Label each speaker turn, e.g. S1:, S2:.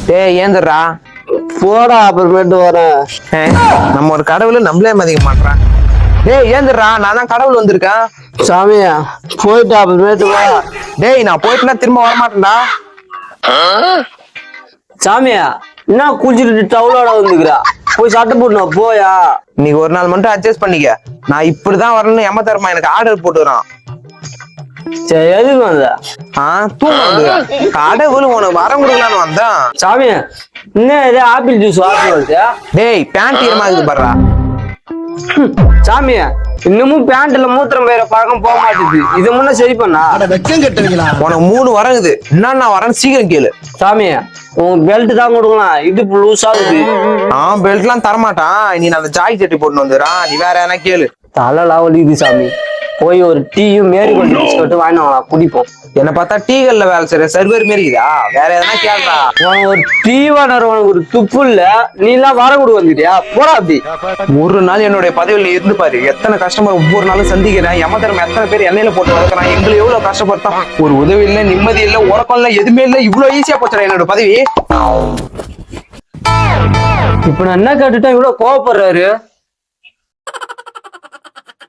S1: டேய் ஏந்திரா.
S2: போடா அப்புறமேட்டு வரேன்.
S1: நம்ம ஒரு கடவுளை நம்மளே மதிக்க மாட்டான். டேய் ஏந்திரா, நான் தான் கடவுள் வந்திருக்கேன்.
S2: சாமியா போயிட்டு அப்புறமேட்டு வா.
S1: டேய் நான் போயிட்டுனா திரும்ப வரமாட்டேன்டா.
S2: சாமியா என்ன குளிச்சுட்டு டவுலோட வந்துக்கிறா? போய் சட்டை போடணும் போயா.
S1: இன்னைக்கு ஒரு நாள் மட்டும் அட்ஜஸ்ட் பண்ணிக்க. நான் இப்படிதான் வரணும்னு எம தரமா எனக்கு ஆர்டர் போட்டுறான்.
S2: சரி எதுக்கு வந்த?
S1: தூங்க வந்து கடவுள் உனக்கு வரம் கொடுக்கலான்னு வந்தேன்.
S2: சாமியா என்ன இது ஆப்பிள் ஜூஸ் வாங்கி வந்து?
S1: டேய் பேண்ட் ஈரமா இருக்குது பாருடா.
S2: சாமியா இன்னமும் பேண்ட்ல மூத்திரம் பெயர பழக்கம் போக மாட்டேது. இது முன்ன சரி பண்ணா
S3: வெக்கம் கட்டுவீங்களா?
S1: உனக்கு 3 வரங்குது. என்ன வரேன்னு சீக்கிரம் கேளு.
S2: சாமியா உன் பெல்ட் தான் கொடுக்கலாம், இடுப்பு லூஸ் ஆகுது.
S1: பெல்ட் எல்லாம் தரமாட்டான். நீ அந்த ஜாய் சட்டி போட்டு வந்துடுறா. நீ வேற எதனா கேளு.
S2: தலைலாம் வலிக்குது சாமி. போய் ஒரு டீயும் மேரி கொண்டு பிஸ்கட்டு வாங்கினா குடிப்போம்.
S1: என்ன பார்த்தா டீகள்ல வேலை செய்யற சர்வர் மாரிக்குதா? வேற எதனா கேள்றா.
S2: உனக்கு ஒரு டீ வாடர், உனக்கு ஒரு துப்பு இல்ல. நீ எல்லாம் வர கொடு வந்துட்டியா? போடா அப்படி.
S1: ஒரு நாள் என்னுடைய பதவியில இருந்து பாரு. எத்தனை கஸ்டமர் ஒவ்வொரு நாளும் சந்திக்கிறேன். எமதரம் எத்தனை பேர் எண்ணெயில போட்டு வளர்க்குறான். எங்களை எவ்வளவு கஷ்டப்படுத்தான். ஒரு உதவி இல்லை, நிம்மதி இல்லை, உறக்கம் இல்லை, எதுவுமே இல்லை. இவ்வளவு ஈஸியா போச்சுடா என்னோட பதவி.
S2: இப்ப நான் என்ன கேட்டுட்டேன் இவ்வளவு கோவப்படுறாரு?